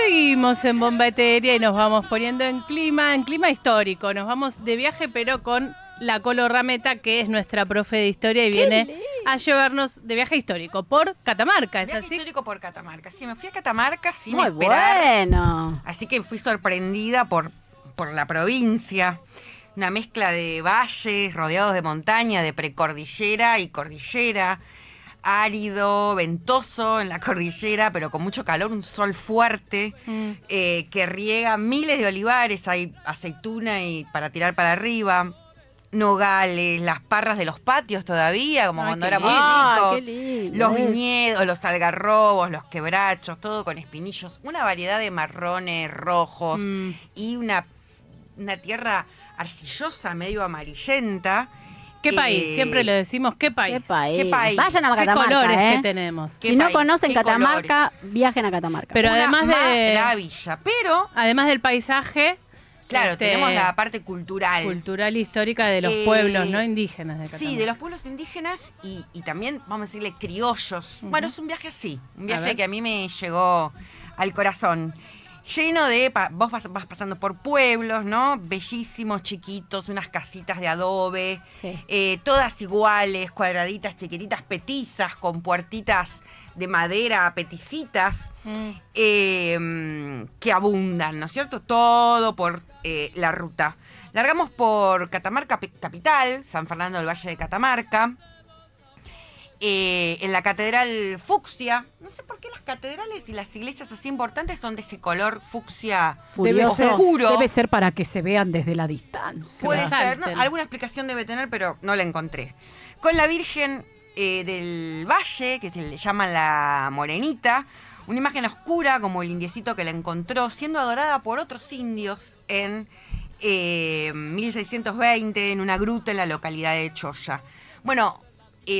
Seguimos en Bombatería y nos vamos poniendo en clima histórico. Nos vamos de viaje, pero con la Colo Rameta, que es nuestra profe de historia y viene a llevarnos de viaje histórico por Catamarca, ¿es Viaje así? histórico por Catamarca. Sí, me fui a Catamarca sin Muy esperar. bueno. Así que fui sorprendida por la provincia. Una mezcla de valles rodeados de montaña, de precordillera y cordillera. Árido, ventoso en la cordillera, pero con mucho calor, un sol fuerte que riega miles de olivares, hay aceituna y para tirar para arriba, nogales, las parras de los patios todavía, como cuando éramos chicos, qué lindo, los viñedos, los algarrobos, los quebrachos, todo con espinillos, una variedad de marrones, rojos y una tierra arcillosa, medio amarillenta. ¿Qué país? Siempre lo decimos, ¿qué país? ¿Qué país? ¿Qué país? Vayan a ¿Qué Catamarca, colores ¿eh? que tenemos? ¿Qué Si no país? conocen ¿Qué Catamarca, viajen a Catamarca. Pero Una además de maravilla, pero además del paisaje, claro, tenemos la parte cultural. cultural histórica de los pueblos no indígenas de Catamarca. Sí, de los pueblos indígenas y también, vamos a decirle, criollos. Bueno, es un viaje así, un viaje que a mí me llegó al corazón. Lleno de, vos vas pasando por pueblos, ¿no? Bellísimos, chiquitos, unas casitas de adobe, todas iguales, cuadraditas, chiquititas, petizas, con puertitas de madera, peticitas, que abundan, ¿no es cierto? Todo por la ruta. Largamos por Catamarca capital, San Fernando del Valle de Catamarca, en la Catedral Fucsia. No sé por qué las catedrales y las iglesias así importantes son de ese color fucsia oscuro. Debe ser para que se vean desde la distancia. Puede ser, ¿no? Resalten. Alguna explicación debe tener, pero no la encontré. Con la Virgen del Valle, que se le llama la Morenita, una imagen oscura como el indiecito que la encontró, siendo adorada por otros indios en 1620 en una gruta en la localidad de Choya. Bueno,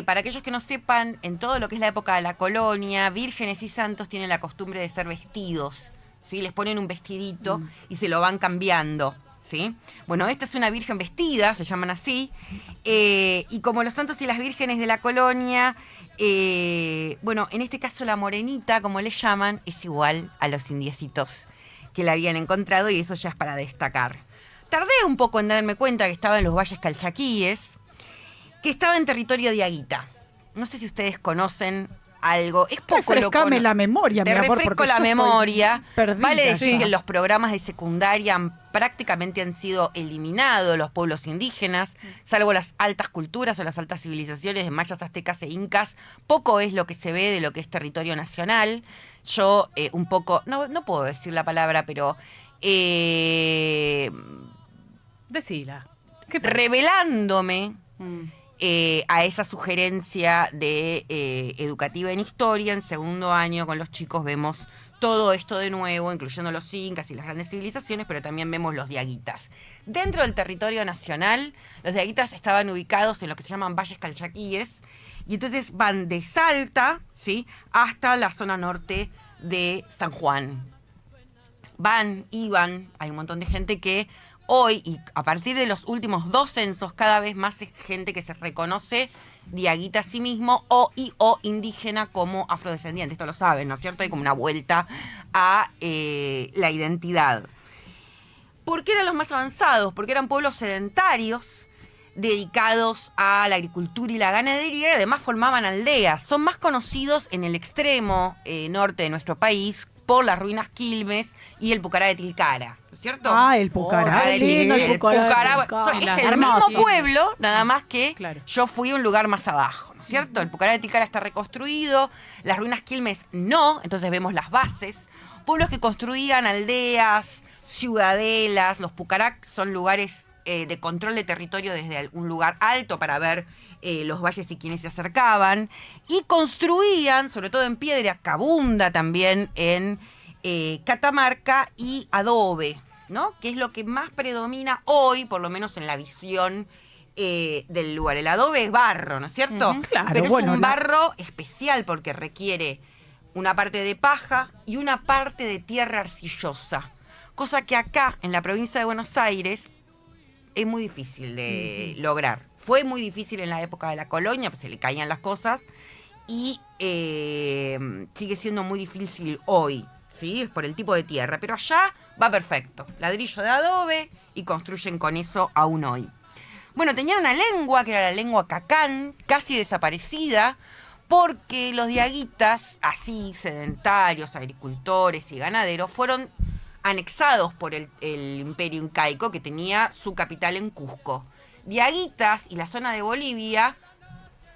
para aquellos que no sepan, en todo lo que es la época de la colonia, vírgenes y santos tienen la costumbre de ser vestidos, ¿sí? Les ponen un vestidito y se lo van cambiando, ¿sí? Bueno, esta es una virgen vestida, se llaman así, y como los santos y las vírgenes de la colonia, bueno, en este caso la morenita, como le llaman, es igual a los indiecitos que la habían encontrado y eso ya es para destacar. Tardé un poco en darme cuenta que estaba en los valles calchaquíes, que estaba en territorio de Diaguita. No sé si ustedes conocen algo. Es poco Refrescame la memoria, Te mi amor, refresco porque la yo estoy memoria. perdida, Vale decir sí. que en los programas de secundaria prácticamente han sido eliminados los pueblos indígenas, salvo las altas culturas o las altas civilizaciones de mayas, aztecas e incas. Poco es lo que se ve de lo que es territorio nacional. Yo un poco, no puedo decir la palabra, pero Decila. revelándome a esa sugerencia de educativa en historia, en segundo año con los chicos vemos todo esto de nuevo, incluyendo los incas y las grandes civilizaciones, pero también vemos los diaguitas. Dentro del territorio nacional, los diaguitas estaban ubicados en lo que se llaman valles calchaquíes, y entonces van de Salta, ¿sí?, hasta la zona norte de San Juan. Iban, hay un montón de gente que hoy, y a partir de los últimos 2 censos, cada vez más es gente que se reconoce diaguita a sí mismo o indígena como afrodescendiente. Esto lo saben, ¿no es cierto? Hay como una vuelta a la identidad. ¿Por qué eran los más avanzados? Porque eran pueblos sedentarios dedicados a la agricultura y la ganadería y además formaban aldeas. Son más conocidos en el extremo norte de nuestro país por las ruinas Quilmes y el Pucará de Tilcara, ¿no es cierto? Ah, el Pucará. sí, no, el Pucará, es el Hermoso. mismo pueblo, nada más que Claro. yo fui a un lugar más abajo, ¿no es cierto? El Pucará de Tilcara está reconstruido, las ruinas Quilmes no, entonces vemos las bases. Pueblos que construían aldeas, ciudadelas, los Pucará son lugares de control de territorio desde un lugar alto para ver los valles y quienes se acercaban, y construían, sobre todo en piedra, que abunda también en Catamarca, y adobe, ¿no? Que es lo que más predomina hoy, por lo menos en la visión del lugar. El adobe es barro, ¿no es cierto? Claro, pero es bueno, un barro especial porque requiere una parte de paja y una parte de tierra arcillosa, cosa que acá, en la provincia de Buenos Aires, es muy difícil de lograr. Fue muy difícil en la época de la colonia, pues se le caían las cosas, y sigue siendo muy difícil hoy, ¿sí? Es por el tipo de tierra, pero allá va perfecto. Ladrillo de adobe y construyen con eso aún hoy. Bueno, tenían una lengua que era la lengua cacán, casi desaparecida, porque los diaguitas, así sedentarios, agricultores y ganaderos, fueron anexados por el imperio incaico, que tenía su capital en Cusco. Diaguitas y la zona de Bolivia,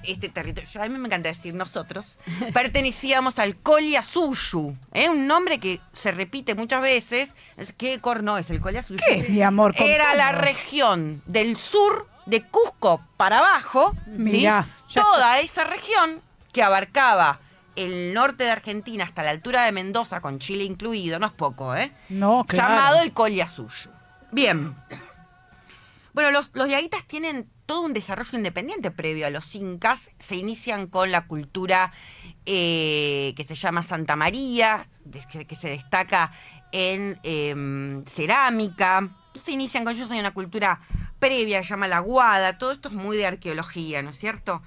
este territorio, a mí me encanta decir nosotros, pertenecíamos al Colla Suyu, un nombre que se repite muchas veces. ¿Qué corno es el Colla Suyu? ¿Qué es, mi amor? Era la Contame. región del sur de Cusco para abajo, Mirá, ¿sí? ya Toda esa región que abarcaba el norte de Argentina hasta la altura de Mendoza, con Chile incluido, no es poco, No, claro. llamado el Colla Suyu. Bien. Bueno, los diaguitas tienen todo un desarrollo independiente previo a los incas. Se inician con la cultura que se llama Santa María, que se destaca en cerámica. Se inician con ellos, hay una cultura previa que se llama la Guada. Todo esto es muy de arqueología, ¿no es cierto?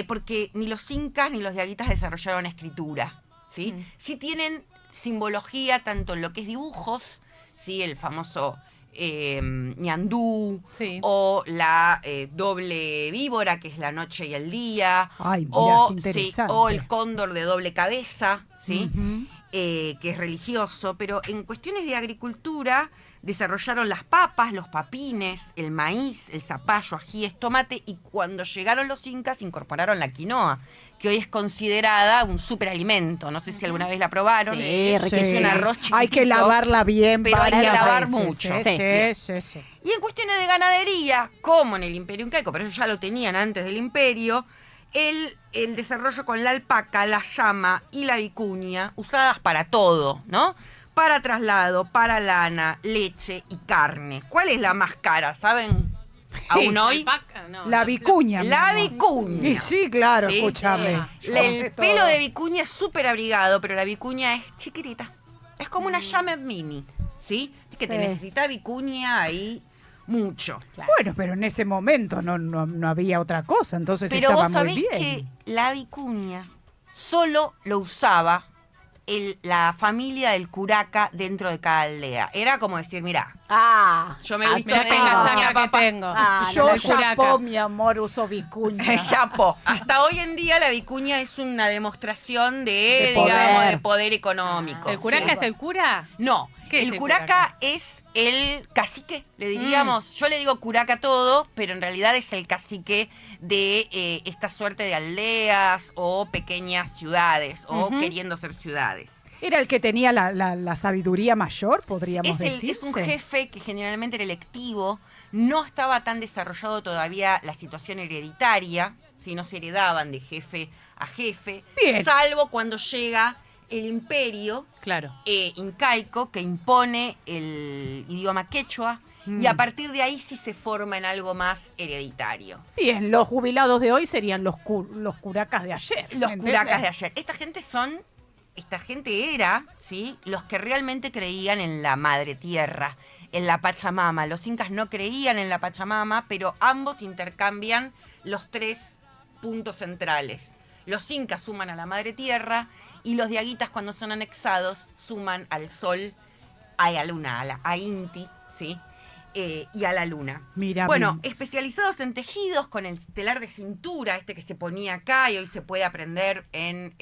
Porque ni los incas ni los diaguitas desarrollaron escritura, ¿sí? Sí tienen simbología tanto en lo que es dibujos, ¿sí? El famoso ñandú, Sí. o la doble víbora, que es la noche y el día, Ay, mirá, o, qué interesante. o el cóndor de doble cabeza, ¿sí? Ujú. Que es religioso, pero en cuestiones de agricultura desarrollaron las papas, los papines, el maíz, el zapallo, ajíes, tomate, y cuando llegaron los incas incorporaron la quinoa, que hoy es considerada un superalimento. No sé si alguna vez la probaron. Sí, Es riquísimo. un arroz chiquitito. Hay que lavarla bien, pero hay que varias lavar veces, mucho. Sí, sí, sí. Y en cuestiones de ganadería, como en el Imperio Incaico, pero ellos ya lo tenían antes del imperio, el desarrollo con la alpaca, la llama y la vicuña, usadas para todo, ¿no? Para traslado, para lana, leche y carne. ¿Cuál es la más cara, saben? Aún hoy, Alpaca, no, La vicuña. mi la amor. vicuña. Y sí, claro, Sí. escúchame. El pelo de vicuña es súper abrigado, pero la vicuña es chiquitita. Es como una llama mini, ¿sí? Que te Sí. necesita vicuña ahí mucho. Bueno, pero en ese momento no había otra cosa, entonces Pero estaba vos muy sabés bien. que la vicuña solo lo usaba la familia del curaca dentro de cada aldea. Era como decir, mirá, Ah. yo me he visto Mirá de qué vicuña, casaca que papá. tengo. Ah, Yo el curaca. chapó, mi amor, uso vicuña. Chapo. Hasta hoy en día la vicuña es una demostración De digamos, poder. de poder económico. ¿El curaca Sí. es el cura? No, ¿Qué es el el curaca curaca? es el cacique, le diríamos. Yo le digo curaca todo, pero en realidad es el cacique de esta suerte de aldeas o pequeñas ciudades, o Ujú. queriendo ser ciudades. Era el que tenía la sabiduría mayor, podríamos decir. Es un jefe que generalmente era electivo, no estaba tan desarrollado todavía la situación hereditaria, si no se heredaban de jefe a jefe, Bien. salvo cuando llega el imperio Claro. incaico, que impone el idioma quechua, y a partir de ahí sí se forma en algo más hereditario. Bien, los jubilados de hoy serían los curacas de ayer. Los ¿me entendés? curacas de ayer. Esta gente era, ¿sí?, los que realmente creían en la madre tierra, en la Pachamama. Los incas no creían en la Pachamama, pero ambos intercambian los tres puntos centrales. Los incas suman a la madre tierra y los diaguitas, cuando son anexados, suman al sol, a la luna, a Inti, ¿sí?, y a la luna. Mira, Bueno, bien. especializados en tejidos, con el telar de cintura, que se ponía acá y hoy se puede aprender en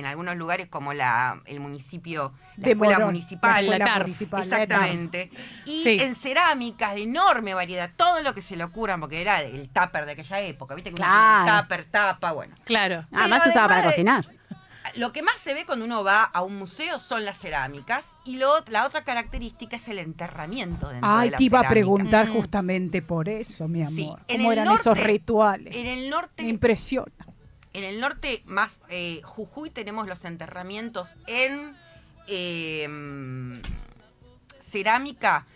algunos lugares como el municipio, la De escuela Morón, municipal. la escuela TARF. municipal, Exactamente. Y Sí. en cerámicas de enorme variedad, todo lo que se le ocurra, porque era el tupper de aquella época, ¿viste? Que uno Claro. tiene tupper, tapa, bueno. Claro. Además Pero se usaba para además de- cocinar. Lo que más se ve cuando uno va a un museo son las cerámicas, y la otra característica es el enterramiento dentro de Ay, la te iba a cerámica. preguntar Mm. justamente por eso, mi amor. Sí, en ¿Cómo el eran esos norte- rituales? En el Me norte, impresiona. más Jujuy, tenemos los enterramientos en cerámica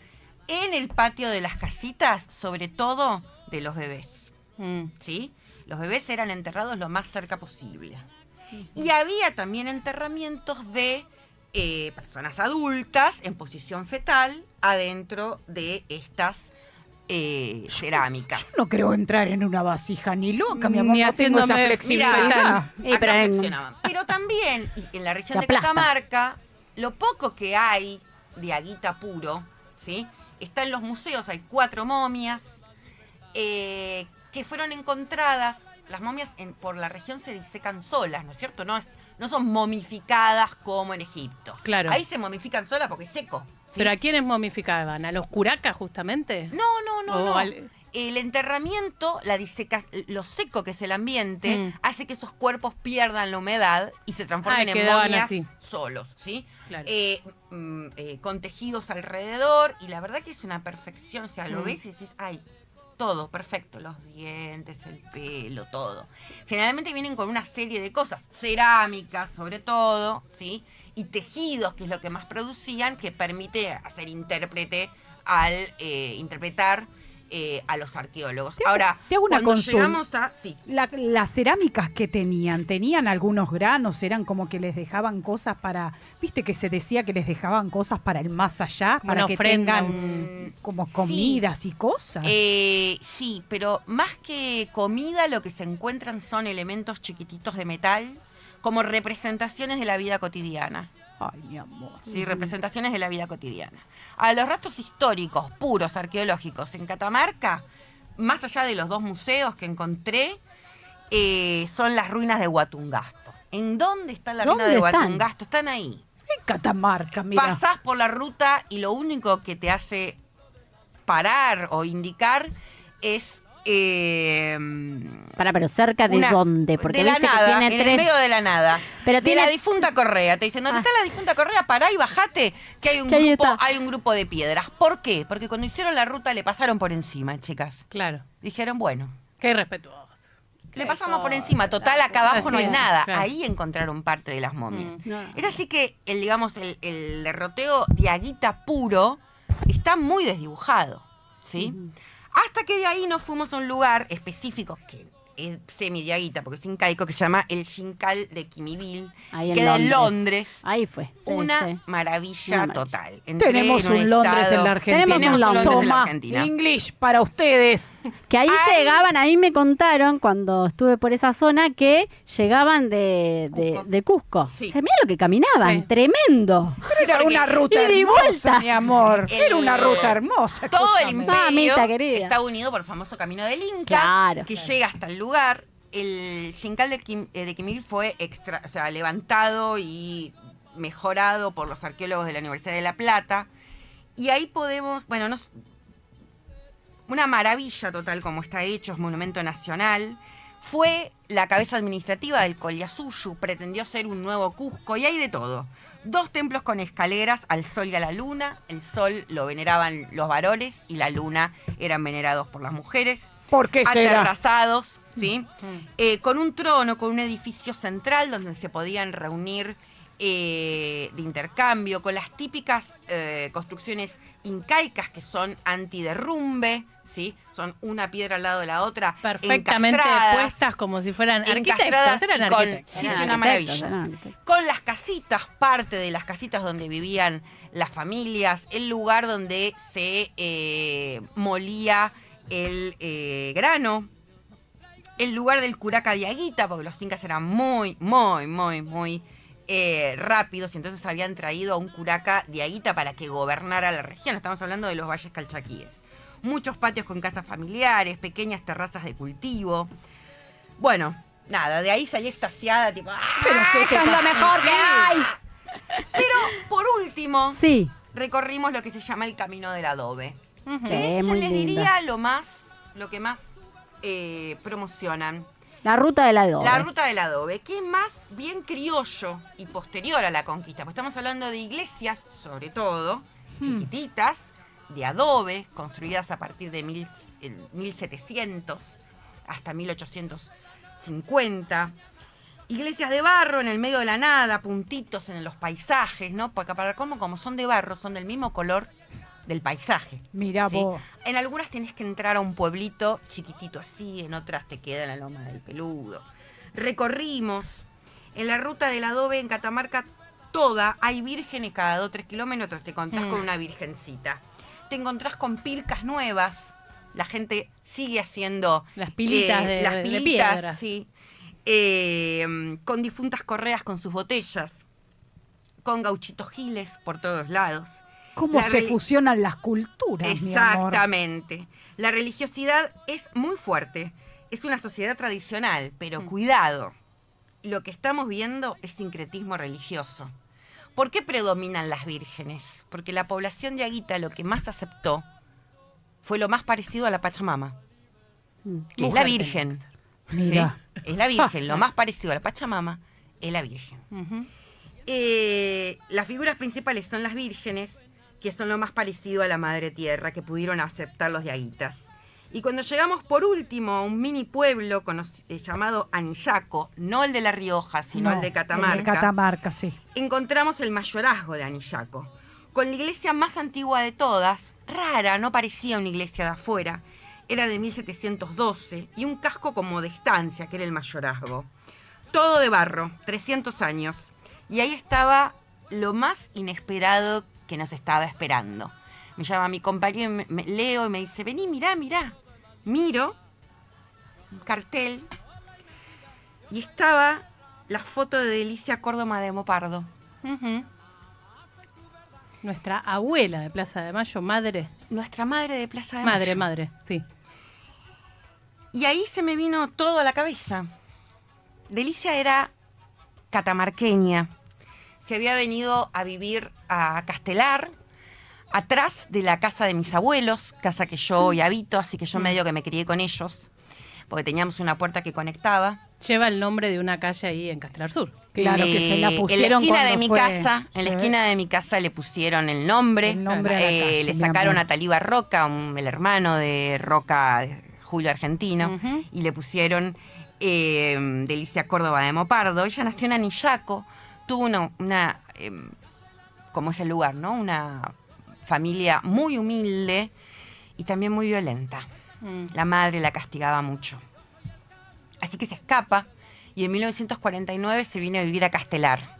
en el patio de las casitas, sobre todo de los bebés, Mm. ¿sí? Los bebés eran enterrados lo más cerca posible. Y había también enterramientos de personas adultas en posición fetal adentro de estas cerámicas. Yo no creo entrar en una vasija ni loca, mi amor. Ni No tengo esa haciéndome- flexibilidad. Mirá, Sí, acá pero flexionaban. Pero también, y en la región Se de aplasta. Catamarca, lo poco que hay de agüita puro, ¿sí? Está en los museos, hay 4 momias que fueron encontradas. Las momias por la región se disecan solas, ¿no es cierto? No son momificadas como en Egipto. Claro. Ahí se momifican solas porque es seco. ¿sí? ¿Pero a quiénes momificaban? ¿A los curacas justamente? No. O al- El enterramiento, lo seco que es el ambiente, hace que esos cuerpos pierdan la humedad y se transformen en quedaban momias así. solos, ¿sí? Claro. Con tejidos alrededor, y la verdad que es una perfección. O sea, lo ves y decís, ay, todo perfecto, los dientes, el pelo, todo. Generalmente vienen con una serie de cosas, cerámica sobre todo, ¿sí? Y tejidos, que es lo que más producían, que permite hacer interpretar a los arqueólogos. Ahora, te hago una cuando consulta. llegamos a... Sí. Las cerámicas que tenían algunos granos, eran como que les dejaban cosas para, viste que se decía que les dejaban cosas para el más allá, Una para que ofrenda, tengan como comidas y cosas. Sí, pero más que comida, lo que se encuentran son elementos chiquititos de metal, como representaciones de la vida cotidiana. Ay, mi amor. Sí, representaciones de la vida cotidiana. A los rastros históricos, puros, arqueológicos, en Catamarca, más allá de los 2 museos que encontré, son las ruinas de Huatungasto. ¿En dónde está la ruina de ¿Dónde están? Huatungasto? Están ahí. En Catamarca, mira. Pasás por la ruta y lo único que te hace parar o indicar es... Pero cerca de dónde, porque de la viste nada, que tiene en el 3. medio de la nada. Pero de tiene- la difunta Correa. Te dicen, ¿dónde está la difunta Correa? Pará y bajate, que hay Que ahí está. hay un grupo de piedras. ¿Por qué? Porque cuando hicieron la ruta le pasaron por encima, chicas. Claro. Dijeron, bueno, Qué irrespetuoso. le pasamos por encima. Total, acá abajo no hay Así es, nada. claro. Ahí encontraron parte de las momias. No. Es así que, el derroteo de Aguita puro está muy desdibujado, ¿sí? Hasta que de ahí nos fuimos a un lugar específico que es semi-diaguita, porque es incaico, que se llama el Xincal de Quimivil, Ahí queda en Londres. Ahí fue. Sí, Una sí. maravilla Una maravilla. total. Entré Tenemos en un Londres estado- en la Argentina. Tenemos un Londres en la Toma, Argentina. English para ustedes. Que ahí Ay. llegaban, ahí me contaron cuando estuve por esa zona que llegaban de Cusco. Sí. Se mira lo que caminaban, Sí. tremendo. Era porque- una ruta ida y hermosa, vuelta. mi amor. El- Era una ruta hermosa. Todo el escúchame. imperio Mamita querida. está unido por el famoso camino del Inca, Claro. que llega hasta el lugar. El Xincal de Quimivil fue levantado y mejorado por los arqueólogos de la Universidad de La Plata. Y ahí podemos, una maravilla total como está hecho, es monumento nacional. Fue la cabeza administrativa del Collasuyu, pretendió ser un nuevo Cusco y hay de todo. 2 templos con escaleras al sol y a la luna. El sol lo veneraban los varones y la luna eran venerados por las mujeres. ¿Por qué será? Aterrazados, ¿sí? Con un trono, con un edificio central donde se podían reunir de intercambio, con las típicas construcciones incaicas que son antiderrumbe, ¿sí? Son una piedra al lado de la otra, Perfectamente encastradas, puestas como si fueran encastradas arquitectos. Eran y con- arquitectos. sí, Eran sí, una arquitectos, maravilla. eran arquitectos. Con las casitas, parte de las casitas donde vivían las familias, el lugar donde se molía el grano, el lugar del curaca de Aguita, porque los incas eran muy rápidos y entonces habían traído a un curaca de Aguita para que gobernara la región. Estamos hablando de los valles calchaquíes. Muchos patios con casas familiares, pequeñas terrazas de cultivo. Bueno, nada, de ahí salí extasiada, tipo... ¡ah! Pero que es lo mejor que hay. Pero por último, Sí. recorrimos lo que se llama el Camino del Adobe. Ujú. Que Sí, yo muy les lindo. diría lo que más promocionan. La ruta del adobe. La ruta del adobe, que es más bien criollo y posterior a la conquista. Pues estamos hablando de iglesias, sobre todo, chiquititas, de adobe, construidas a partir de 1700 hasta 1850. Iglesias de barro en el medio de la nada, puntitos en los paisajes, ¿no? Porque para como son de barro, son del mismo color del paisaje. Mirá ¿sí? vos. En algunas tenés que entrar a un pueblito chiquitito así, en otras te queda en la loma del Peludo. Recorrimos en la ruta del adobe en Catamarca toda, hay vírgenes cada 2-3 kilómetros, te encontrás con una virgencita. Te encontrás con pircas nuevas, la gente sigue haciendo Las pilitas de piedra. sí, con difuntas correas con sus botellas. con gauchitos giles por todos lados. ¿Cómo La se reli- fusionan las culturas, mi amor? Exactamente. La religiosidad es muy fuerte. Es una sociedad tradicional, pero cuidado. Lo que estamos viendo es sincretismo religioso. ¿Por qué predominan las vírgenes? Porque la población de Aguita lo que más aceptó fue lo más parecido a la Pachamama, que es la Mujer Virgen. Mira. ¿Sí? Es la Virgen. Lo más parecido a la Pachamama es la Virgen. Ujú. Las figuras principales son las vírgenes, que son lo más parecido a la Madre Tierra, que pudieron aceptar los diaguitas. Y cuando llegamos por último a un mini pueblo llamado Anillaco, no el de La Rioja, sino No, el de Catamarca, El de Catamarca, sí. encontramos el mayorazgo de Anillaco, con la iglesia más antigua de todas, rara, no parecía una iglesia de afuera, era de 1712, y un casco como de estancia, que era el mayorazgo. Todo de barro, 300 años. Y ahí estaba lo más inesperado que nos estaba esperando. Me llama mi compañero, Leo, y me dice, vení, mirá. Miro un cartel y estaba la foto de Delicia Córdoba de Mopardo. Ujú. Nuestra abuela de Plaza de Mayo, madre. Nuestra madre de Plaza de Mayo. Madre, sí. Y ahí se me vino todo a la cabeza. Delicia era catamarqueña. Se había venido a vivir a Castelar, atrás de la casa de mis abuelos, casa que yo hoy habito, así que yo medio que me crié con ellos, porque teníamos una puerta que conectaba. Lleva el nombre de una calle ahí en Castelar Sur. Claro que se la En pusieron la esquina cuando de mi fue- casa, en la Sí. esquina de mi casa le pusieron el nombre. El nombre a la calle, le mi sacaron amor. a Talíba Roca, el hermano de Roca, de Julio Argentino, Ujú. y le pusieron Delicia Córdoba de Mopardo. Ella nació en Anillaco, tuvo una como es el lugar, ¿no? Una familia muy humilde y también muy violenta. Mm. La madre la castigaba mucho. Así que se escapa y en 1949 se viene a vivir a Castelar.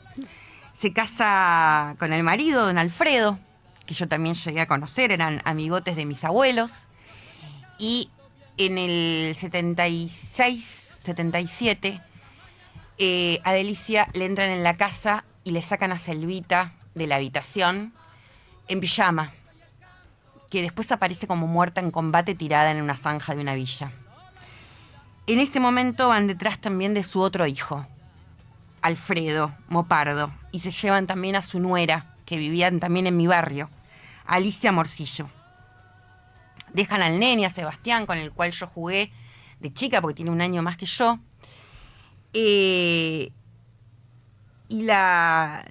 Se casa con el marido, don Alfredo, que yo también llegué a conocer, eran amigotes de mis abuelos. Y en el 76, 77, a Delicia le entran en la casa y le sacan a Selvita de la habitación en pijama, que después aparece como muerta en combate tirada en una zanja de una villa. En ese momento van detrás también de su otro hijo, Alfredo Mopardo, y se llevan también a su nuera, que vivían también en mi barrio, Alicia Morcillo. Dejan al nene, a Sebastián, con el cual yo jugué de chica, porque tiene un año más que yo. Y la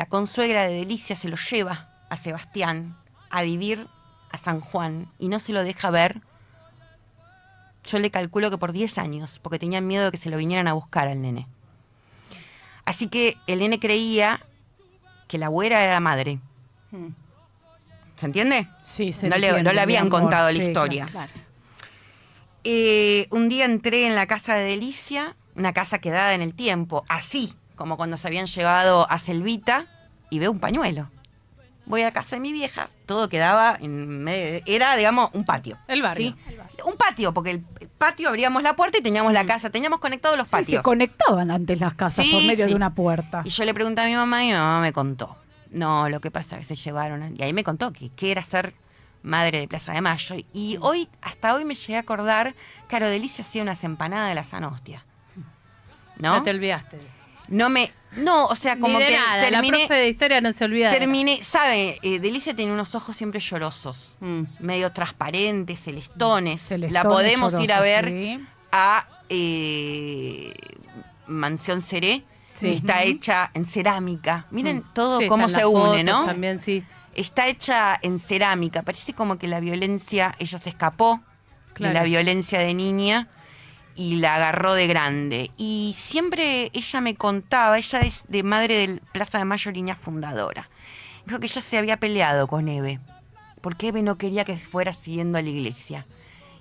consuegra de Delicia se lo lleva a Sebastián a vivir a San Juan y no se lo deja ver. Yo le calculo que por 10 años, porque tenían miedo de que se lo vinieran a buscar al nene. Así que el nene creía que la abuela era la madre. Mm. ¿Se entiende? Sí, se No le entiende, habían mi amor, contado sí, la historia. Claro. Un día entré en la casa de Delicia, una casa quedada en el tiempo, así como cuando se habían llevado a Selvita, y veo un pañuelo. Voy a casa de mi vieja, todo quedaba en medio, era, digamos, un patio. El barrio. ¿sí? Un patio, porque el patio abríamos la puerta y teníamos la casa, teníamos conectados los Sí, patios. se conectaban antes las casas Sí, por medio sí. de una puerta. Y yo le pregunté a mi mamá y mi mamá me contó. No, lo que pasa es que se llevaron. Y ahí me contó que era ser madre de Plaza de Mayo. Y hoy, hasta hoy me llegué a acordar, claro, Delicia hacía unas empanadas de la San Hostia. ¿No? No te olvidaste de eso. No, o sea, como Ni de que nada, la terminé, profe de historia no se olvida de nada. ¿sabe? Delicia tiene unos ojos siempre llorosos, Mm. medio transparentes, celestones. Celestón La podemos ir a lloroso, ver sí. a Mansión Seré. Sí. Está hecha en cerámica. Miren todo Sí, cómo están se las une, fotos ¿no? También, sí. Está hecha en cerámica. Parece como que la violencia, ella se escapó Claro. de la violencia de niña y la agarró de grande. Y siempre ella me contaba, ella es de madre del Plaza de Mayo, línea fundadora. Dijo que ella se había peleado con Eve, porque Eve no quería que fuera siguiendo a la iglesia.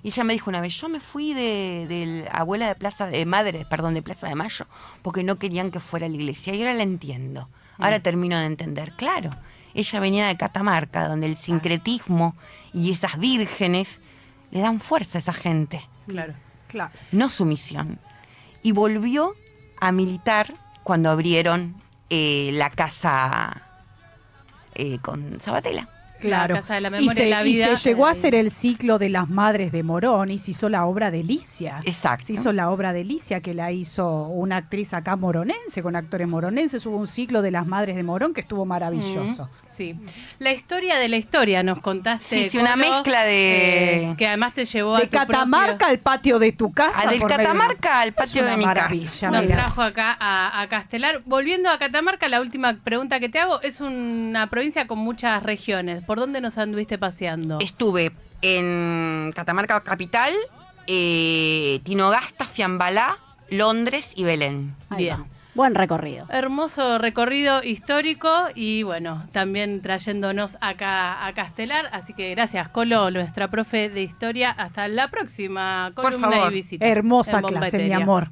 Y ella me dijo una vez, yo me fui de abuela de madre de Plaza de Mayo, porque no querían que fuera a la iglesia. Y ahora la entiendo. Ahora termino de entender. Claro, ella venía de Catamarca, donde el sincretismo y esas vírgenes le dan fuerza a esa gente, Claro. Claro. no sumisión. Y volvió a militar cuando abrieron la casa con Sabatella. Claro. La Casa de la Memoria y la y Vida. se llegó a hacer el ciclo de las madres de Morón y se hizo la obra de Licia. Exacto. Se hizo la obra de Licia, que la hizo una actriz acá moronense, con actores moronenses. Hubo un ciclo de las madres de Morón que estuvo maravilloso. Sí. La historia de la historia nos contaste. Sí, una Colo, mezcla de... que además te llevó De a tu Catamarca al patio de tu casa. del por medio de- Catamarca al patio Es de una mi maravilla, casa. Nos mirá. trajo acá a Castelar. Volviendo a Catamarca, la última pregunta que te hago, es una provincia con muchas regiones. ¿Por dónde nos anduviste paseando? Estuve en Catamarca capital, Tinogasta, Fiambalá, Londres y Belén. Ahí Bien. va. Buen recorrido. Hermoso recorrido histórico y bueno, también trayéndonos acá a Castelar. Así que gracias, Colo, nuestra profe de historia. Hasta la próxima Por columna favor. y visita. Hermosa en clase, mi Bombateria. amor.